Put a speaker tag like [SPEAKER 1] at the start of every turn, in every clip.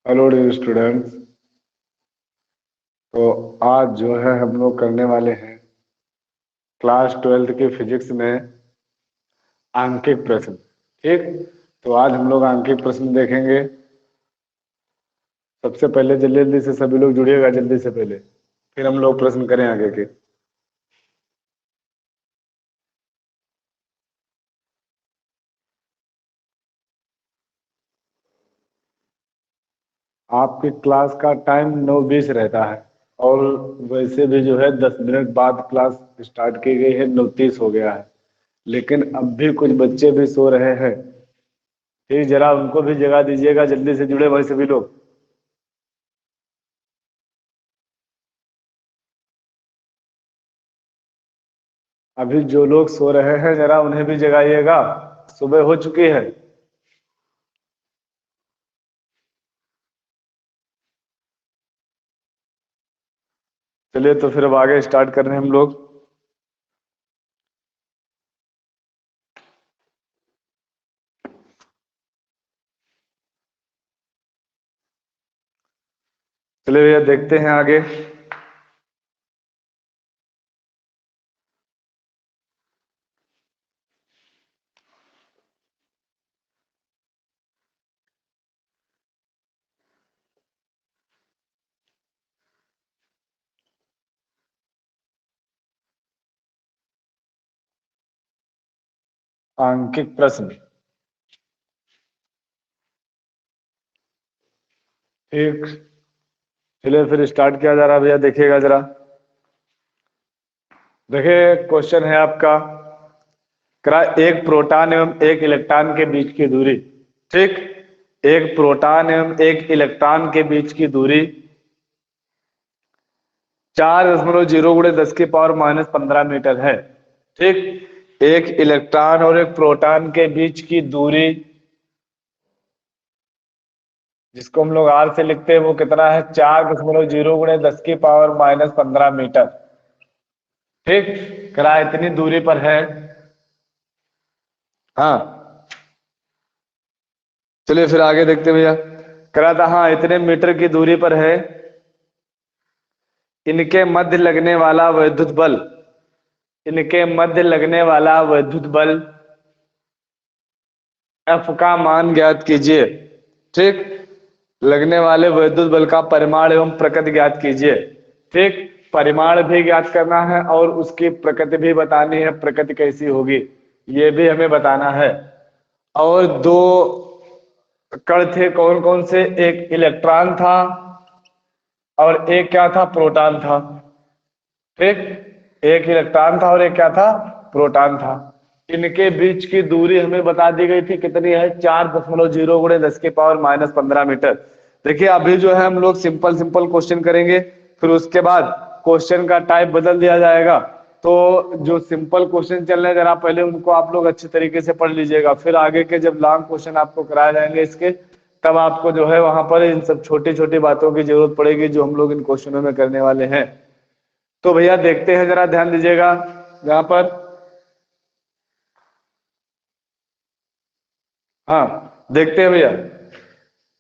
[SPEAKER 1] Hello dear students. तो आज जो है हम लोग करने वाले हैं क्लास 12th की फिजिक्स में आंकिक प्रश्न। ठीक। तो आज हम लोग आंकिक प्रश्न देखेंगे। सबसे पहले जल्दी जल्दी से सभी लोग जुड़िएगा, जल्दी से पहले फिर हम लोग प्रश्न करें आगे के। आपकी क्लास का टाइम 9:20 रहता है और वैसे भी जो है 10 मिनट बाद क्लास स्टार्ट की गई है, 9:30 हो गया है। लेकिन अब भी कुछ बच्चे भी सो रहे हैं। ठीक, जरा उनको भी जगा दीजिएगा, जल्दी से जुड़े भाई सभी लोग। अभी जो लोग सो रहे हैं जरा उन्हें भी जगाइएगा, सुबह हो चुकी है। चलिए तो फिर अब आगे स्टार्ट कर रहे हैं हम लोग। चलिए भैया देखते हैं आगे। आंकिक प्रश्न। ठीक। चलिए फिर स्टार्ट किया जा रहा है भैया, देखिएगा जरा। देखिए क्वेश्चन है आपका, करा एक प्रोटॉन एवं एक इलेक्ट्रॉन के बीच की दूरी। ठीक। एक प्रोटॉन एवं एक इलेक्ट्रॉन के बीच की दूरी 4.0 × 10⁻⁻15 मीटर है। ठीक। एक इलेक्ट्रॉन और एक प्रोटॉन के बीच की दूरी, जिसको हम लोग आर से लिखते हैं, वो कितना है? 4.0 × 10⁻⁻15 मीटर। ठीक। करा इतनी दूरी पर है। हाँ, चलिए फिर आगे देखते हैं भैया। करा था, हाँ, इतने मीटर की दूरी पर है। इनके मध्य लगने वाला वैद्युत बल, इनके मध्य लगने वाला वैद्युत बल एफ का मान ज्ञात कीजिए। ठीक। लगने वाले वैद्युत बल का परिमाण एवं प्रकृति ज्ञात कीजिए। ठीक। परिमाण भी ज्ञात करना है और उसकी प्रकृति भी बतानी है, प्रकृति कैसी होगी ये भी हमें बताना है। और दो कण थे, कौन कौन से? एक इलेक्ट्रॉन था और एक क्या था? प्रोटॉन था। ठीक। एक इलेक्ट्रॉन था और एक क्या था? प्रोटॉन था। इनके बीच की दूरी हमें बता दी गई थी, कितनी है? 4.0 × 10⁻⁻15 मीटर। देखिए अभी जो है हम लोग सिंपल सिंपल क्वेश्चन करेंगे, फिर उसके बाद क्वेश्चन का टाइप बदल दिया जाएगा। तो जो सिंपल क्वेश्चन चल रहे हैं जरा पहले उनको आप लोग अच्छे तरीके से पढ़ लीजिएगा, फिर आगे के जब लॉन्ग क्वेश्चन आपको कराए जाएंगे इसके, तब आपको जो है वहां पर इन सब छोटी छोटी बातों की जरूरत पड़ेगी जो हम लोग इन क्वेश्चनों में करने वाले हैं। तो भैया देखते हैं, जरा ध्यान दीजिएगा यहाँ पर। हाँ देखते हैं भैया।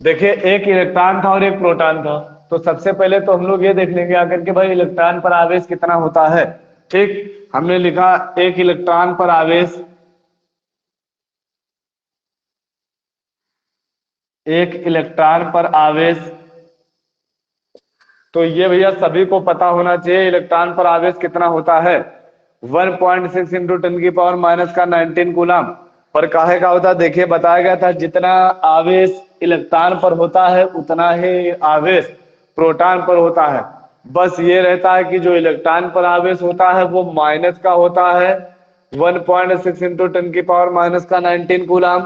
[SPEAKER 1] देखिए एक इलेक्ट्रॉन था और एक प्रोटॉन था। तो सबसे पहले तो हम लोग ये देख लेंगे आकर के, भाई इलेक्ट्रॉन पर आवेश कितना होता है। ठीक। हमने लिखा एक इलेक्ट्रॉन पर आवेश, एक इलेक्ट्रॉन पर आवेश। तो ये भैया सभी को पता होना चाहिए इलेक्ट्रॉन पर आवेश कितना होता है। 1.6 इंटू 10⁻⁻19 कूलम। पर काहे का होता है? देखिए बताया गया था जितना आवेश इलेक्ट्रॉन पर होता है उतना ही आवेश प्रोटॉन पर होता है। बस ये रहता है कि जो इलेक्ट्रॉन पर आवेश होता है वो माइनस का होता है, 1.6 इंटू 10⁻⁻19 कूलम।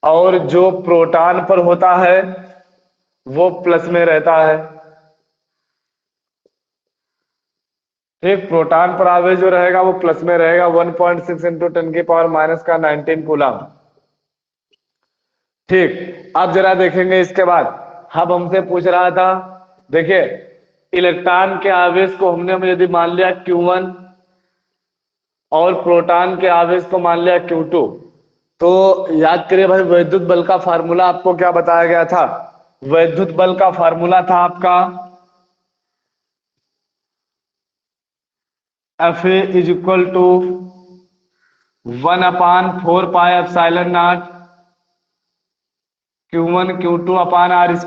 [SPEAKER 1] और जो प्रोटॉन पर होता है वो प्लस में रहता है। ठीक। प्रोटॉन पर आवेश जो रहेगा वो प्लस में रहेगा, 1.6 इंटू 10⁻⁻19 कूलम। ठीक। अब जरा देखेंगे इसके बाद। अब हमसे पूछ रहा था, देखिए इलेक्ट्रॉन के आवेश को हमने यदि मान लिया Q1 और प्रोटॉन के आवेश को मान लिया Q2, तो याद करिए भाई वैद्युत बल का फार्मूला आपको क्या बताया गया था? वैद्युत बल का फार्मूला था आपका F is equal to 1/4 pi epsilon nought Q1 Q2/R²।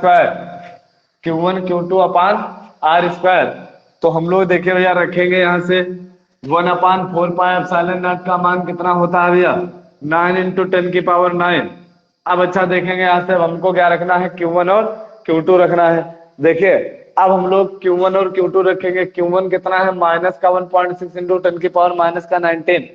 [SPEAKER 1] Q1 Q2/R²। तो हम लोग देखिए भैया रखेंगे यहाँ से 1/4 पाई एप्सिलॉन नॉट का मान कितना होता है भैया 9 × 10⁹ अब अच्छा देखेंगे यहाँ से हमको क्या रखना है Q1 और Q2 रखना है। देखिए अब हम लोग Q1 और Q2 रखेंगे। Q1 कितना है माइनस का 1.6 × 10⁻−19।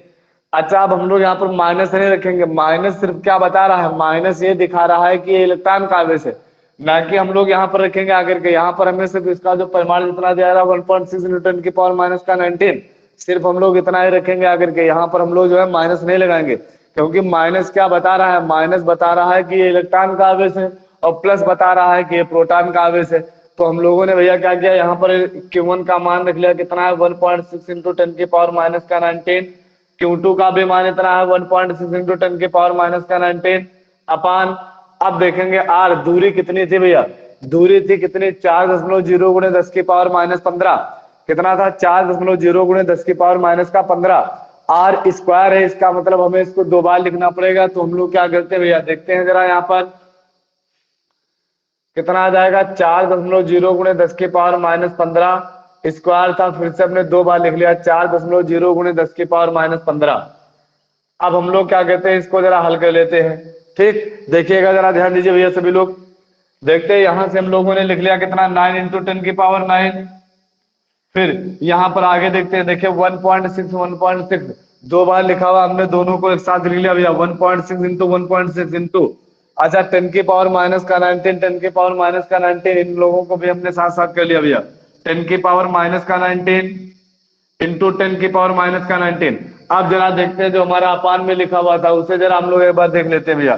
[SPEAKER 1] अच्छा अब हम लोग यहाँ पर माइनस नहीं रखेंगे। माइनस सिर्फ क्या बता रहा है, माइनस ये दिखा रहा है कि ये इलेक्ट्रॉन का आवेश है, ना कि हम लोग यहाँ पर रखेंगे आकर के। यहाँ पर हमें सिर्फ इसका जो परिमाण जितना दिया रहा है 1.6 × 10⁻−19 सिर्फ हम लोग इतना ही रखेंगे आकर के। यहाँ पर हम लोग जो है माइनस नहीं लगाएंगे, क्योंकि माइनस क्या बता रहा है, माइनस बता रहा है कि ये इलेक्ट्रॉन का आवेश है और प्लस बता रहा है कि ये प्रोटॉन का आवेश है। तो हम लोगों ने भैया क्या किया, यहाँ पर Q1 का मान रख लिया कितना है 1.6 × 10⁻−19। Q2 का भी मान इतना है 1.6 × 10⁻−19 अपान। अब देखेंगे R दूरी कितनी थी भैया, दूरी थी कितनी 4.0 × 10⁻15 कितना था 4.0 × 10⁻15 R² है। इसका मतलब हमें इसको 2 बार लिखना पड़ेगा। तो हम लोग क्या करते हैं भैया, देखते हैं जरा यहाँ पर कितना आ जाएगा 4.0 × 10⁻15 स्क्वायर था, फिर से हमने 2 बार लिख लिया 4.0 × 10⁻15। अब हम लोग क्या कहते हैं, इसको जरा हल कर लेते हैं। ठीक देखिएगा जरा ध्यान दीजिए भैया सभी लोग। देखते हैं यहां से हम लोगों ने लिख लिया कितना 9 × 10⁹ फिर यहाँ पर आगे देखते हैं। देखिए 1.6 2 बार लिखा हुआ, हमने दोनों को एक साथ लिख लिया भैया 1.6 × 1.6 इंटू अच्छा 10⁻⁻19 10⁻⁻19 इन लोगों को भी हमने साथ साथ कर लिया भैया 10⁻⁻19 इंटू 10⁻⁻19। अब जरा देखते हैं जो हमारा अपान में लिखा हुआ था उसे जरा हम लोग एक बार देख लेते हैं भैया।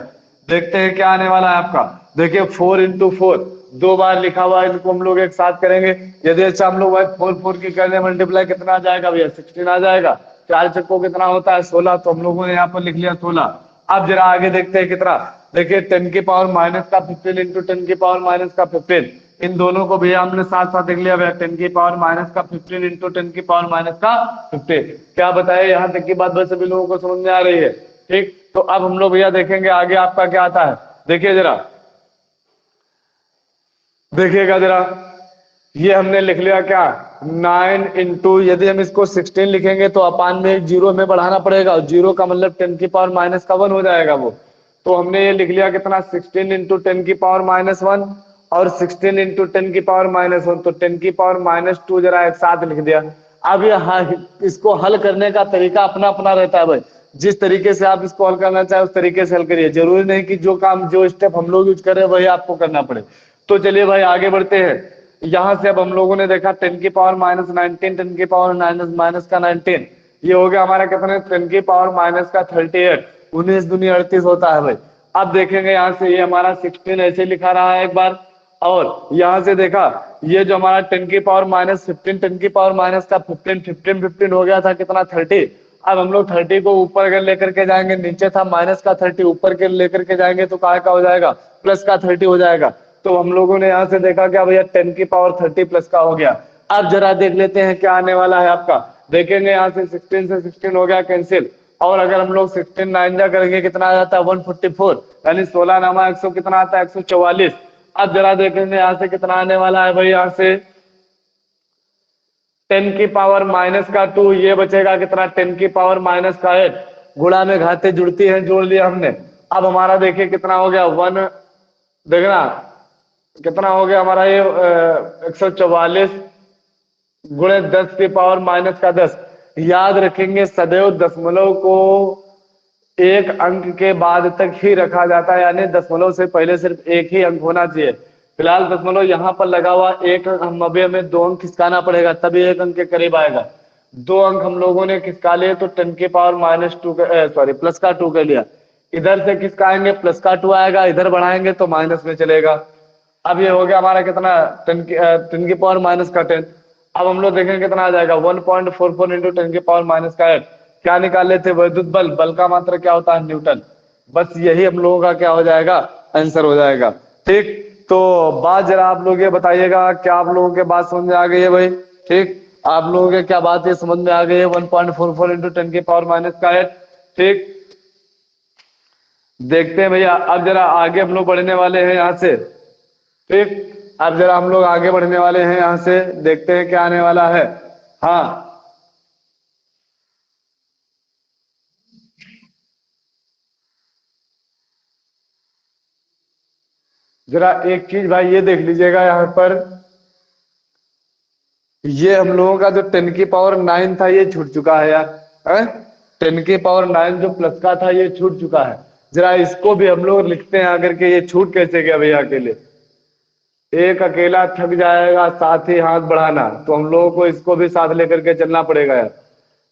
[SPEAKER 1] देखते हैं क्या आने वाला है आपका। देखिए 4 × 4 2 बार लिखा हुआ है, इनको हम लोग एक साथ करेंगे। यदि अच्छा हम लोग 4 की कर ले मल्टीप्लाई कितना आ जाएगा भैया 16 आ जाएगा। 4 चक्कों कितना होता है 16, तो हम लोगों ने यहाँ पर लिख लिया 16। अब जरा आगे देखते हैं कितना। देखिए 10⁻⁻15 इंटू 10⁻⁻15 इन दोनों को भैया हमने साथ साथ देख लिया भैया 10⁻⁻15 इंटू 10⁻⁻15। क्या बताए, यहाँ तक की बात बस सभी लोगों को समझ में आ रही है। ठीक, तो अब हम लोग भैया देखेंगे आगे आपका क्या आता है। देखिए जरा देखिएगा जरा, ये हमने लिख लिया क्या 9 इंटू, यदि हम इसको 16 लिखेंगे तो अपान में एक जीरो में बढ़ाना पड़ेगा और जीरो का मतलब 10⁻⁻1 हो जाएगा वो। तो हमने ये लिख लिया कितना 16 इंटू 10⁻⁻1 और 16 इंटू 10⁻⁻1 तो 10⁻⁻2 जरा एक साथ लिख दिया। अब ये इसको हल करने का तरीका अपना अपना रहता है भाई, जिस तरीके से आप इसको हल करना चाहे उस तरीके से हल करिए। जरूरी नहीं कि जो काम जो स्टेप हम लोग यूज कर रहे हैं वही आपको करना पड़े। तो चलिए भाई आगे बढ़ते हैं। यहां से अब हम लोगों ने देखा 10⁻⁻19 10⁻⁻⁻⁻⁻⁻⁻⁻⁻⁻⁻⁻⁻⁻⁻⁻⁻⁻⁻⁻⁻⁻⁻⁻⁻⁻⁻⁻⁻⁻⁻⁻⁻ 10⁻⁻ माइनस का 38 19 दूनी 38 होता है भाई। अब देखेंगे यहाँ से ये हमारा 16 ऐसे लिखा रहा है एक बार, और यहाँ से देखा ये जो हमारा 10⁻⁻15 10⁻⁻15 का 15 हो गया था कितना 30। अब हम लोग 30 को ऊपर अगर लेकर के जाएंगे, नीचे था माइनस का 30 ऊपर के लेकर के जाएंगे तो काय का हो जाएगा प्लस का 30 हो जाएगा। तो हम लोगों ने यहाँ से देखा क्या भैया 10⁻30 प्लस का हो गया। अब जरा देख लेते हैं क्या आने वाला है आपका। देखेंगे यहाँ से 16 से 16 हो गया कैंसिल, और अगर हम लोग 16 9 जा करेंगे कितना आ जाता है 144, यानी 16 नामा 100 कितना आता है 144। अब जरा देखेंगे यहाँ से कितना आने वाला है भाई, यहाँ से 10⁻⁻2 ये बचेगा कितना 10⁻⁻8 गुणा में घाते जुड़ती है, जोड़ लिया हमने। अब हमारा देखिए कितना हो गया 1 देखना कितना हो गया हमारा ये 144 गुणे 10⁻⁻10। याद रखेंगे सदैव दशमलव को एक अंक के बाद तक ही रखा जाता है, यानी दशमलव से पहले सिर्फ एक ही अंक होना चाहिए। फिलहाल दशमलव यहाँ पर लगा हुआ एक अंक, हम अभी हमें 2 अंक खिसकाना पड़ेगा तभी एक अंक के करीब आएगा। 2 अंक हम लोगों ने खिसका लिए तो 10⁻⁻2 सॉरी प्लस का 2 कर लिया। इधर से खिसकाएंगे प्लस का 2 आएगा, इधर बढ़ाएंगे तो माइनस में चलेगा। अब ये हो गया हमारा कितना 10⁻10। अब हम लोग देखेंगे कितना आ जाएगा 1.44 इंटू 10⁻8। क्या निकाले थे वैद्युत बल, बल का मात्रा क्या होता है न्यूटन। बस यही हम लोगों का क्या हो जाएगा आंसर हो जाएगा। ठीक, तो बात जरा आप लोग ये बताइएगा, क्या आप लोगों के बात समझ में आ गई है भाई? ठीक, आप लोगों के क्या बात है समझ में आ गई है? 1.44 इंटू 10 की पावर माइनस का 8। ठीक, देखते हैं भैया, अब जरा आगे हम लोग बढ़ने वाले हैं यहाँ से। ठीक, अब जरा हम लोग आगे बढ़ने वाले हैं यहाँ से, देखते हैं क्या आने वाला है। हाँ, जरा एक चीज भाई ये देख लीजिएगा यहाँ पर, ये हम लोगों का जो 10 की पावर 9 था ये छूट चुका है यार, है? 10 की पावर 9 जो प्लस का था ये छूट चुका है। जरा इसको भी हम लोग लिखते हैं आकर के, ये छूट कैसे गया भैया अकेले? एक अकेला थक जाएगा साथ ही हाथ बढ़ाना, तो हम लोगों को इसको भी साथ लेकर के चलना पड़ेगा यार।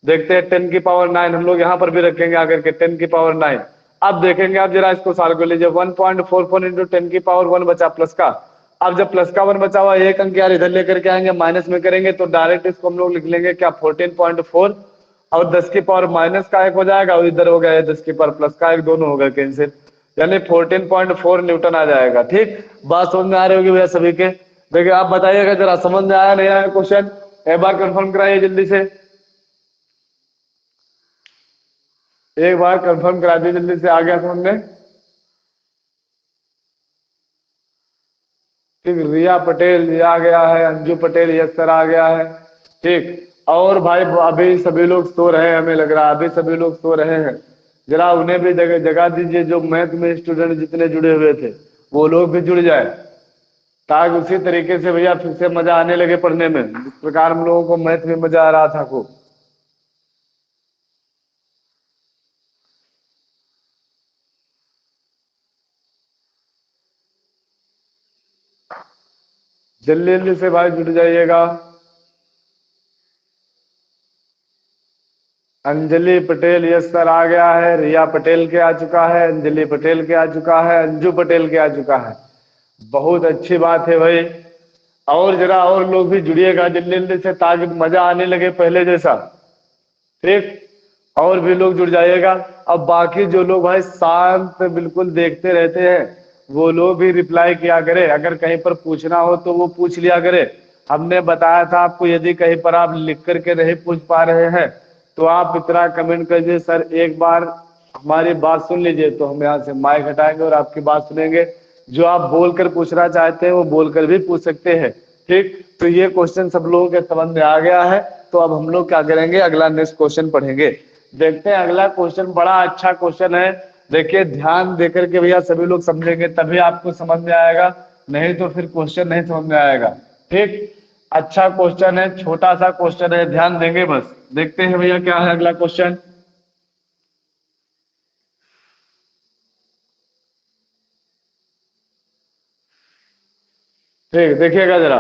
[SPEAKER 1] देखते हैं 10 की पावर 9 हम लोग यहाँ पर भी रखेंगे आकर के, 10 की पावर 9। अब देखेंगे, आप जरा इसको सॉल्व कर लीजिए। 1.44 इंटू 10 की पावर 1 बचा प्लस का। अब जब प्लस का 1 बचा हुआ एक अंक यार इधर लेकर के आएंगे, माइनस में करेंगे तो डायरेक्ट इसको हम लोग लिख लेंगे क्या, 14.4। और 10 की पावर माइनस का 1 हो जाएगा, और इधर हो गया 10 की पावर प्लस का 1, दोनों होगा कैंसिल, यानी 14.4 न्यूटन आ जाएगा। ठीक, बात समझ में आ रही होगी भैया सभी के? देखिए आप बताइएगा जरा, समझ में आया नहीं आया क्वेश्चन, एक बार कंफर्म कराइए जल्दी से, एक बार कंफर्म करा दिए जल्दी से, आ गया समझ में? ठीक, रिया पटेल ये आ गया है, अंजू पटेल यस सर आ गया है। ठीक, और भाई अभी सभी लोग सो रहे हैं, हमें लग रहा है अभी सभी लोग सो रहे हैं, जरा उन्हें भी जगह जगह दीजिए, जो मैथ में स्टूडेंट जितने जुड़े हुए थे वो लोग भी जुड़ जाए, ताकि उसी तरीके से भैया फिर से मजा आने लगे पढ़ने में, जिस प्रकार हम लोगों को मैथ में मजा आ रहा था खूब। जल्दी जल्दी से भाई जुड़ जाइएगा। अंजलि पटेल यस सर आ गया है, रिया पटेल के आ चुका है, अंजलि पटेल के आ चुका है, अंजू पटेल के आ चुका है। बहुत अच्छी बात है भाई, और जरा और लोग भी जुड़िएगा जल्दी जल्दी से, ताकि मजा आने लगे पहले जैसा। ठीक, और भी लोग जुड़ जाइएगा। अब बाकी जो लोग भाई शांत बिल्कुल देखते रहते हैं वो लोग भी रिप्लाई किया करे, अगर कहीं पर पूछना हो तो वो पूछ लिया करे। हमने बताया था आपको, यदि कहीं पर आप लिख करके नहीं पूछ पा रहे हैं तो आप इतना कमेंट कर दीजिए, सर एक बार हमारी बात सुन लीजिए, तो हम यहाँ से माइक हटाएंगे और आपकी बात सुनेंगे। जो आप बोलकर पूछना चाहते हैं वो बोलकर भी पूछ सकते हैं। ठीक, तो ये क्वेश्चन सब लोगों के समझ में आ गया है। तो अब हम लोग क्या करेंगे, अगला नेक्स्ट क्वेश्चन पढ़ेंगे। देखते हैं अगला क्वेश्चन, बड़ा अच्छा क्वेश्चन है। देखिए ध्यान देकर के भैया सभी लोग समझेंगे तभी आपको समझ में आएगा, नहीं तो फिर क्वेश्चन नहीं समझ में आएगा। ठीक, अच्छा क्वेश्चन है, छोटा सा क्वेश्चन है, ध्यान देंगे बस। देखते हैं भैया क्या है अगला क्वेश्चन। ठीक, देखिएगा जरा।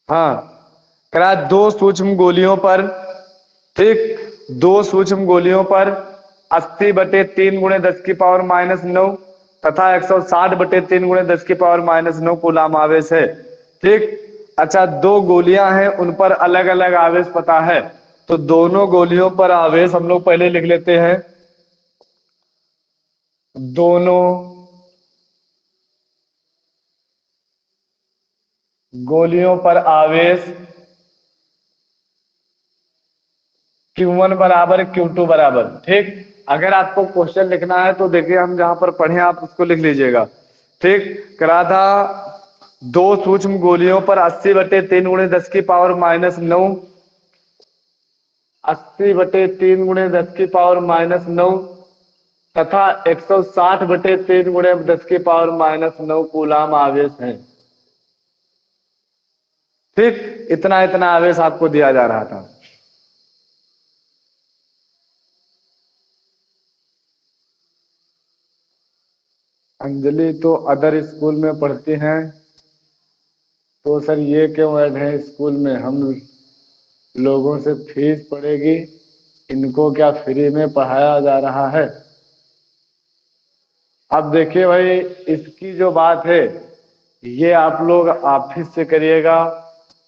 [SPEAKER 1] हाँ, करा दो सूक्ष्म गोलियों पर, ठीक, दो सूक्ष्म गोलियों पर 80/3 × 10 की पावर -9 तथा 160/3 × 10 की पावर -9 कूलाम आवेश है। ठीक, अच्छा दो गोलियां हैं, उन पर अलग अलग आवेश पता है, तो दोनों गोलियों पर आवेश हम लोग पहले लिख लेते हैं। दोनों गोलियों पर आवेश Q1 बराबर Q2 बराबर। ठीक, अगर आपको क्वेश्चन लिखना है तो देखिए हम जहां पर पढ़े आप उसको लिख लीजिएगा। ठीक, करा था दो सूक्ष्म गोलियों पर 80/3 × 10 की पावर -9, 80/3 × 10 की पावर -9 तथा 160/3 × 10 की पावर -9 कूलाम आवेश है। ठीक, इतना इतना आवेश आपको दिया जा रहा था। अंजलि तो अदर स्कूल में पढ़ती हैं, तो सर ये क्यों ऐड है स्कूल में, हम लोगों से फीस पड़ेगी, इनको क्या फ्री में पढ़ाया जा रहा है? अब देखिए भाई, इसकी जो बात है ये आप लोग ऑफिस से करिएगा,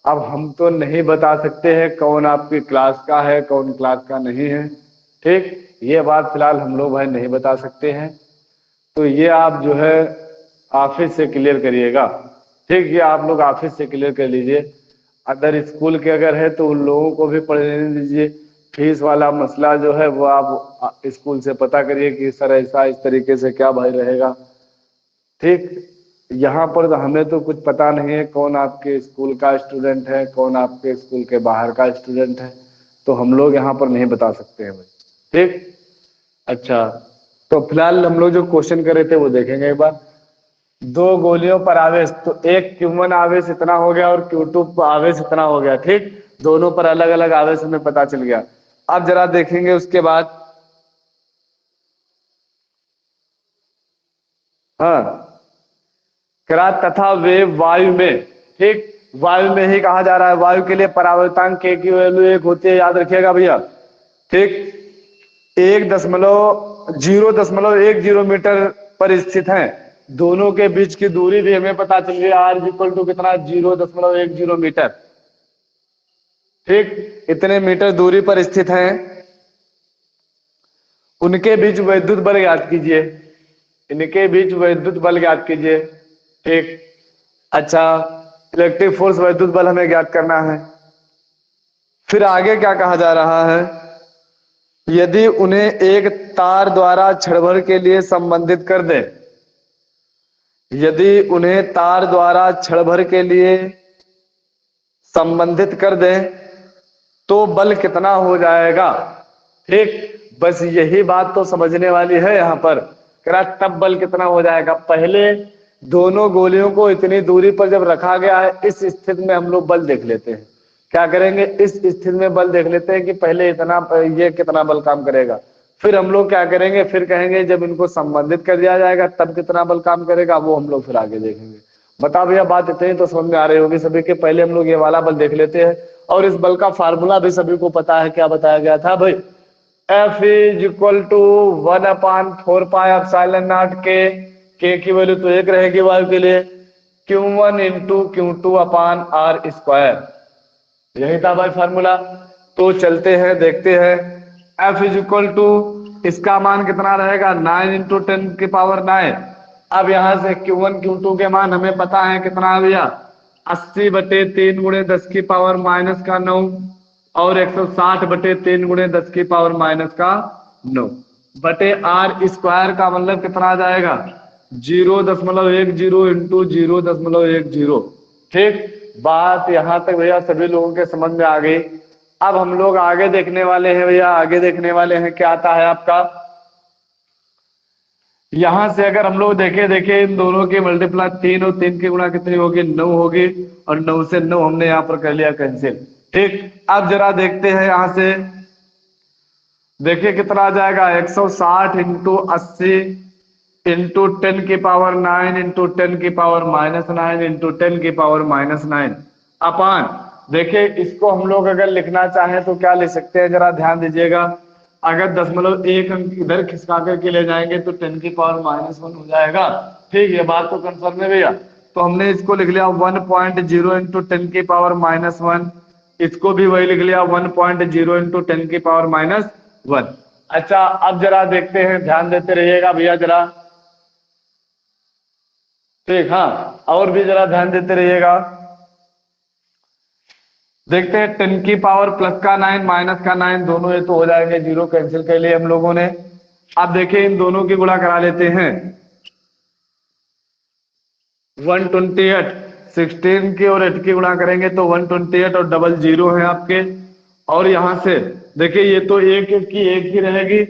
[SPEAKER 1] अब हम तो नहीं बता सकते हैं कौन आपकी क्लास का है कौन क्लास का नहीं है, ठीक, ये बात फिलहाल हम लोग भाई नहीं बता सकते हैं। तो ये आप जो है ऑफिस से क्लियर करिएगा, ठीक, ये आप लोग ऑफिस से क्लियर कर लीजिए। अदर स्कूल के अगर है तो उन लोगों को भी पढ़ने दीजिए। फीस वाला मसला जो है वो आप स्कूल से पता करिए कि सर ऐसा इस तरीके से क्या भाई रहेगा, ठीक। यहाँ पर तो हमें तो कुछ पता नहीं है कौन आपके स्कूल का स्टूडेंट है कौन आपके स्कूल के बाहर का स्टूडेंट है, तो हम लोग यहाँ पर नहीं बता सकते हैं भाई, ठीक। अच्छा, तो फिलहाल हम लोग जो क्वेश्चन कर रहे थे वो देखेंगे एक बार। दो गोलियों पर आवेश, तो एक Q1 आवेश इतना हो गया और Q2 आवेश इतना हो गया, ठीक, दोनों पर अलग अलग आवेश हमें पता चल गया। अब जरा देखेंगे उसके बाद, हाँ, करा तथा वे वायु में, ठीक, वायु में ही कहा जा रहा है। वायु के लिए परावर्तनांक के की वैल्यू 1 होती है, याद रखिएगा भैया, ठीक। 1.010 मीटर पर स्थित है। दोनों के बीच की दूरी भी हमें पता चल गई, R इक्वल टू कितना 0.10 मीटर, ठीक, इतने मीटर दूरी पर स्थित हैं। उनके बीच वैद्युत बल ज्ञात कीजिए, इनके बीच वैद्युत बल ज्ञात कीजिए, ठीक। अच्छा, इलेक्ट्रिक फोर्स वैद्युत बल हमें ज्ञात करना है। फिर आगे क्या कहा जा रहा है, यदि उन्हें एक तार द्वारा क्षण भर के लिए संबंधित कर दें, यदि उन्हें तार द्वारा क्षण भर के लिए संबंधित कर दें तो बल कितना हो जाएगा, ठीक। बस यही बात तो समझने वाली है यहाँ पर, करा तब बल कितना हो जाएगा। पहले दोनों गोलियों को इतनी दूरी पर जब रखा गया है, इस स्थिति में हम लोग बल देख लेते हैं। क्या करेंगे, इस स्थिति में बल देख लेते हैं कि पहले इतना, ये कितना बल काम करेगा। फिर हम लोग क्या करेंगे, फिर कहेंगे जब इनको संबंधित कर दिया जाएगा तब कितना बल काम करेगा, वो हम लोग फिर आगे देखेंगे। बता भैया, बात इतनी तो समझ में आ रही होगी सभी के। पहले हम लोग ये वाला बल देख लेते हैं, और इस बल का फार्मूला भी सभी को पता है, क्या बताया गया था भाई, F इज इक्वल टू 1/4πε0 के की वैल्यू तो 1 रहेगी वायु के लिए, Q1 इंटू Q2/R², यही था भाई फार्मूला। तो चलते हैं देखते हैं, F इज इक्वल टू, इसका मान कितना रहेगा, 9 इंटू 10⁹। अब यहां से Q1 Q2 के मान हमें पता है कितना है भैया, 80/3 गुणे 10⁻⁻9 और 160/3 गुणे 10⁻⁻9 बटे R² का मतलब कितना आ जाएगा, 0.10 इंटू 0.10, ठीक। बात यहां तक भैया सभी लोगों के समझ में आ गई। अब हम लोग आगे देखने वाले हैं भैया, आगे देखने वाले हैं क्या आता है आपका। यहां से अगर हम लोग देखे इन दोनों की मल्टीप्लाई, 3 और 3 की गुणा कितनी होगी, 9 होगी, और 9 से 9 हमने यहां पर कर लिया कैंसिल, ठीक। अब जरा देखते हैं यहां से, देखिए कितना आ जाएगा, 160 इंटू 80 इंटू 10⁻⁹ इंटू 10⁻⁻9 इंटू 10⁻⁻9 अपान, देखिए इसको हम लोग अगर लिखना चाहें तो क्या लिख सकते हैं, जरा ध्यान दीजिएगा। अगर 1 अंक इधर खिसका करके ले जाएंगे तो 10⁻⁻1 हो जाएगा, ठीक। ये बात तो कंफर्म है भैया। तो हमने इसको लिख लिया 1.0 इंटू 10⁻⁻1, इसको भी वही लिख लिया 1.0 इंटू 10⁻⁻1। अच्छा, अब जरा देखते हैं, ध्यान देते रहिएगा भैया जरा, ठीक, हाँ, और भी जरा ध्यान देते रहिएगा। देखते हैं 10⁻+ का 9 माइनस का 9, दोनों ये तो हो जाएंगे जीरो, कैंसिल कर लिए हम लोगों ने। अब देखिए इन दोनों की गुणा करा लेते हैं, 128, 16 की और 8 की गुणा करेंगे तो 128 और डबल 0 है आपके। और यहां से देखिए ये तो एक की एक ही रहेगी,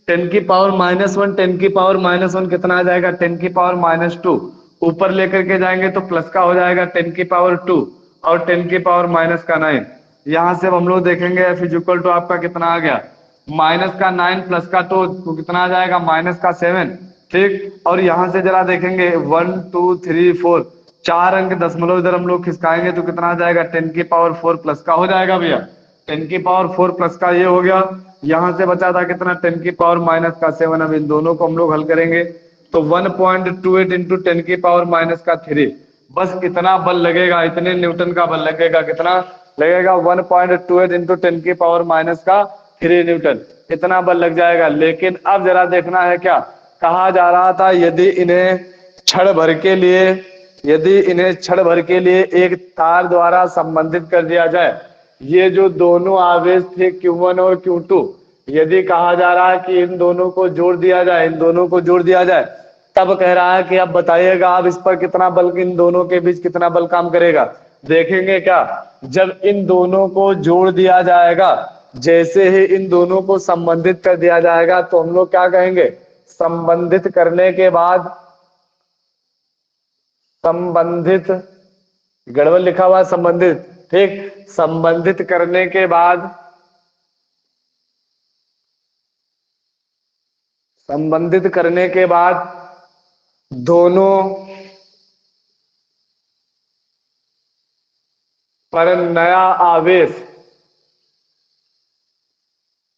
[SPEAKER 1] 10⁻⁻1, 10⁻⁻1 कितना आ जाएगा, 10⁻⁻2, ऊपर लेकर के जाएंगे तो प्लस का हो जाएगा 10⁻2 और 10⁻⁻9। यहां से हम लोग देखेंगे F इज इक्वल टू आपका कितना आ गया, -9 प्लस का तो कितना आ जाएगा, -7, ठीक। और यहां से जरा देखेंगे 1 2 3 4, 4 अंक दशमलव इधर हम लोग खिसकाएंगे तो कितना आ जाएगा, 10⁻4 प्लस का हो जाएगा भैया, 10⁻4 प्लस का ये हो गया। यहां से बचा था कितना, 10⁻⁻7। अब इन दोनों को हम लोग हल करेंगे तो 1.28 इंटू 10⁻⁻3, बस इतना बल लगेगा, इतने न्यूटन का बल लगेगा। कितना लगेगा? 1.28 इंटू 10 की पावर माइनस का 3 न्यूटन, इतना बल लग जाएगा। लेकिन अब जरा देखना है, क्या कहा जा रहा था, यदि इन्हें क्षण भर के लिए, यदि इन्हें क्षण भर के लिए एक तार द्वारा संबंधित कर दिया जाए, ये जो दोनों आवेश थे Q1 और Q2, यदि कहा जा रहा है कि इन दोनों को जोड़ दिया जाए, इन दोनों को जोड़ दिया जाए, तब कह रहा है कि अब बताइएगा अब इस पर कितना बल, इन दोनों के बीच कितना बल काम करेगा। देखेंगे क्या, जब इन दोनों को जोड़ दिया जाएगा, जैसे ही इन दोनों को संबंधित कर दिया जाएगा, तो हम लोग क्या कहेंगे, संबंधित करने के बाद, संबंधित, गड़बड़ लिखा हुआ है संबंधित, ठीक, संबंधित करने के बाद, संबंधित करने के बाद दोनों पर नया आवेश,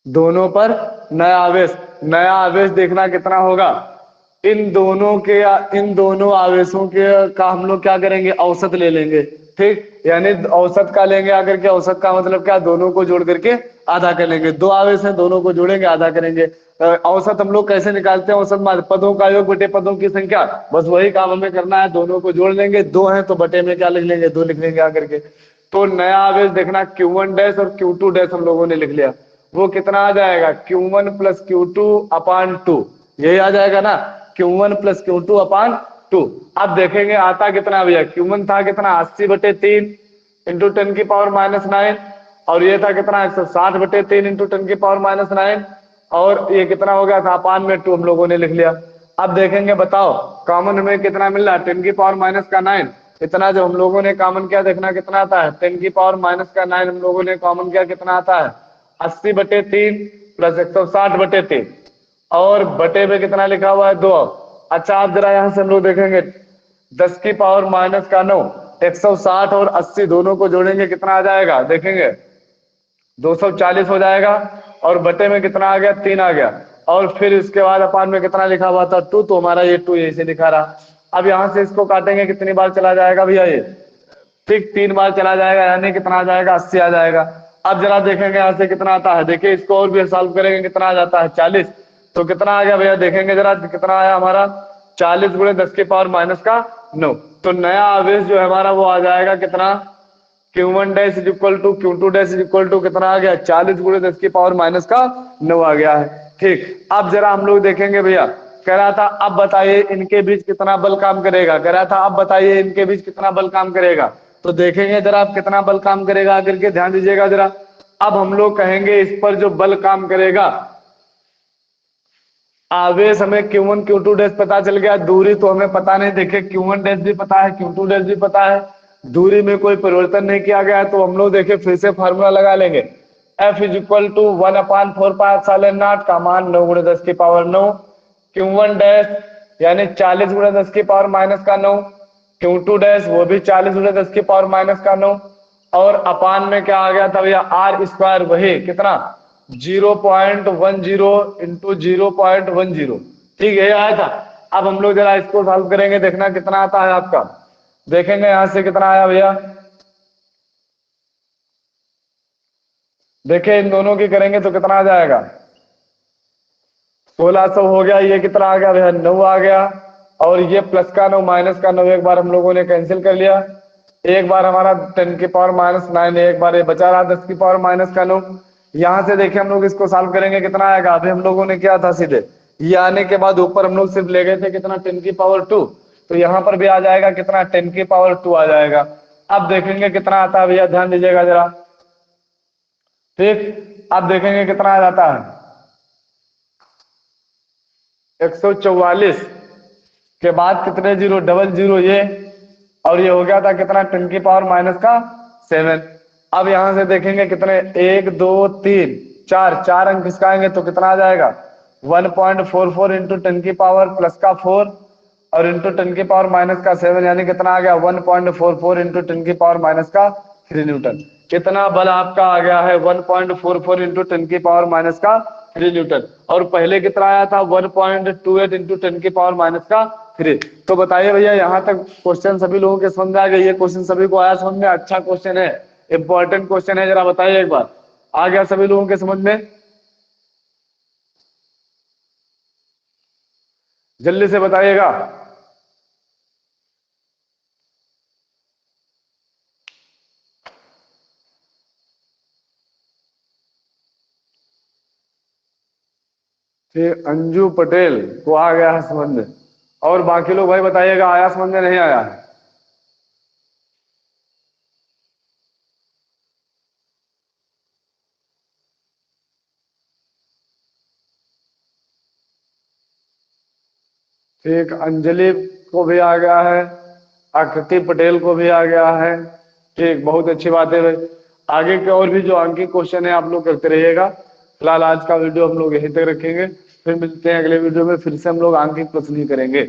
[SPEAKER 1] दोनों पर नया आवेश, नया आवेश देखना कितना होगा, इन दोनों के, इन दोनों आवेशों के का हम लोग क्या करेंगे, औसत ले लेंगे। ठीक, यानी औसत का लेंगे आकर के, औसत का मतलब क्या, दोनों को जोड़ करके आधा कर लेंगे। दो आवेश हैं, दोनों को जोड़ेंगे आधा करेंगे। औसत हम लोग कैसे निकालते हैं, औसत मान पदों का योग बटे पदों की संख्या, बस वही काम हमें करना है, दोनों को जोड़ लेंगे। दो हैं तो बटे में क्या लिख लेंगे, दो लिख लेंगे आकर के। तो नया आवेश देखना Q1 डैश और Q2 डैश हम लोगों ने लिख लिया, वो कितना आ जाएगा, Q1 प्लस Q2 अपान 2, यही आ जाएगा ना, Q1 प्लस Q2 अपान 2। अब देखेंगे आता कितना भैया, Q1 था कितना 80/3 इंटू 10 की पावर माइनस 9, और ये था कितना 160/3 इंटू 10 की पावर माइनस 9, और ये कितना हो गया था अपान में 2 हम लोगों ने लिख लिया। अब देखेंगे बताओ कॉमन में कितना मिल रहा है, 10 की पावर माइनस का 9, इतना जब हम लोगों ने कॉमन किया देखना कितना आता है, 10 की पावर माइनस का 9 हम लोगों ने कॉमन किया कितना आता है, 80/3 प्लस 160/3, और बटे में कितना लिखा हुआ है 2। अच्छा आप जरा यहां से हम लोग देखेंगे 10 की पावर माइनस का 9, 160 और 80 दोनों को जोड़ेंगे कितना आ जाएगा, देखेंगे 240 हो जाएगा, और बटे में कितना आ गया, 3 आ गया, और फिर इसके बाद अपान में कितना लिखा हुआ था 2, तो हमारा ये 2 यही से दिखा रहा। अब यहां से इसको काटेंगे कितनी बार चला जाएगा भैया, ये ठीक 3 बार चला जाएगा, यानी कितना आ जाएगा, 80 आ जाएगा। अब जरा देखेंगे यहां से कितना आता है, देखिए इसको और भी सॉल्व करेंगे कितना आ जाता है 40, तो कितना आ गया भैया, देखेंगे जरा कितना आया हमारा, 40 गुणे 10 की पावर माइनस का 9। तो नया आवेश जो है हमारा वो आ जाएगा कितना, Q1 dash is equal to Q2 dash is equal to कितना आ गया, 40 गुणे 10 की पावर माइनस का 9 आ गया है। ठीक, अब जरा हम लोग देखेंगे भैया, कह रहा था अब बताइए इनके बीच कितना बल काम करेगा, कह रहा था अब बताइए इनके बीच कितना बल काम करेगा। तो देखेंगे जरा आप कितना बल काम करेगा आकर के, ध्यान दीजिएगा जरा। अब हम लोग कहेंगे इस पर जो बल काम करेगा, आवेश हमें Q1 Q2 डैश पता चल गया, दूरी तो हमें पता नहीं, देखे Q1 डैश भी पता है, Q2 डैश भी पता है, दूरी में कोई परिवर्तन नहीं किया गया है, तो हम लोग देखे फिर से फार्मूला लगा लेंगे, F इज इक्वल टू 1/4πε0 का मान 9 गुणे 10 की पावर 9, Q1 डैश यानी 40 गुणे 10 की पावर माइनस का 9, Q2 डैश वो भी 40 गुणे 10 की पावर माइनस का 9, और अपान में क्या आ गया था भैया, आर स्क्वायर वही कितना 0.10 इंटू 0.10, ठीक है आया था। अब हम लोग जरा इसको सॉल्व करेंगे, देखना कितना आता है आपका, देखेंगे यहां से कितना आया भैया, देखिए इन दोनों की करेंगे तो कितना आ जाएगा, 1600 हो गया, ये कितना आ गया भैया 9 आ गया, और ये प्लस का 9 माइनस का 9 एक बार हम लोगों ने कैंसिल कर लिया, एक बार हमारा 10 की पावर माइनस 9, एक बार ये बचा रहा 10 की पावर माइनस का 9। यहां से देखिए हम लोग इसको सॉल्व करेंगे कितना आएगा, अभी हम लोगों ने किया था सीधे, ये आने के बाद ऊपर हम लोग सिर्फ ले गए थे कितना 10 की पावर 2, तो यहाँ पर भी आ जाएगा कितना 10 की पावर 2 आ जाएगा। अब देखेंगे कितना आता है भैया, ध्यान दीजिएगा जरा, ठीक, अब देखेंगे कितना आ जाता है, 144 के बाद कितने जीरो, डबल जीरो ये, और ये हो गया था कितना 10 की पावर माइनस का 7। अब यहां से देखेंगे कितने 1 2 3 4, 4 अंक खिसकाएंगे तो कितना आ जाएगा 1.44 इंटू 10 की पावर प्लस का 4 और इंटू 10 की पावर माइनस का 7, यानी कितना आ गया 1.44 इंटू 10 की पावर माइनस का 3 न्यूटन। कितना बल आपका आ गया है 1.44 इंटू 10 की पावर माइनस का 3 न्यूटन, और पहले कितना आया था 1.28 इंटू 10 की पावर माइनस का 3। तो बताइए भैया, यहाँ तक क्वेश्चन सभी लोगों के समझ में आ गया? ये क्वेश्चन सभी को आया समझ में? अच्छा क्वेश्चन है, इंपॉर्टेंट क्वेश्चन है, जरा बताइए एक बार, आ गया सभी लोगों के समझ में? जल्दी से बताइएगा। ठीक, अंजू पटेल को आ गया है समझ में। और बाकी लोग भाई बताइएगा, आया समझ में नहीं आया है? ठीक, अंजलि को भी आ गया है, आकृति पटेल को भी आ गया है। ठीक, बहुत अच्छी बात है भाई। आगे के और भी जो अंकित क्वेश्चन है आप लोग करते रहिएगा। फिलहाल आज का वीडियो हम लोग यहीं तक रखेंगे, फिर मिलते हैं अगले वीडियो में, फिर से हम लोग अंकित प्रश्न ही करेंगे।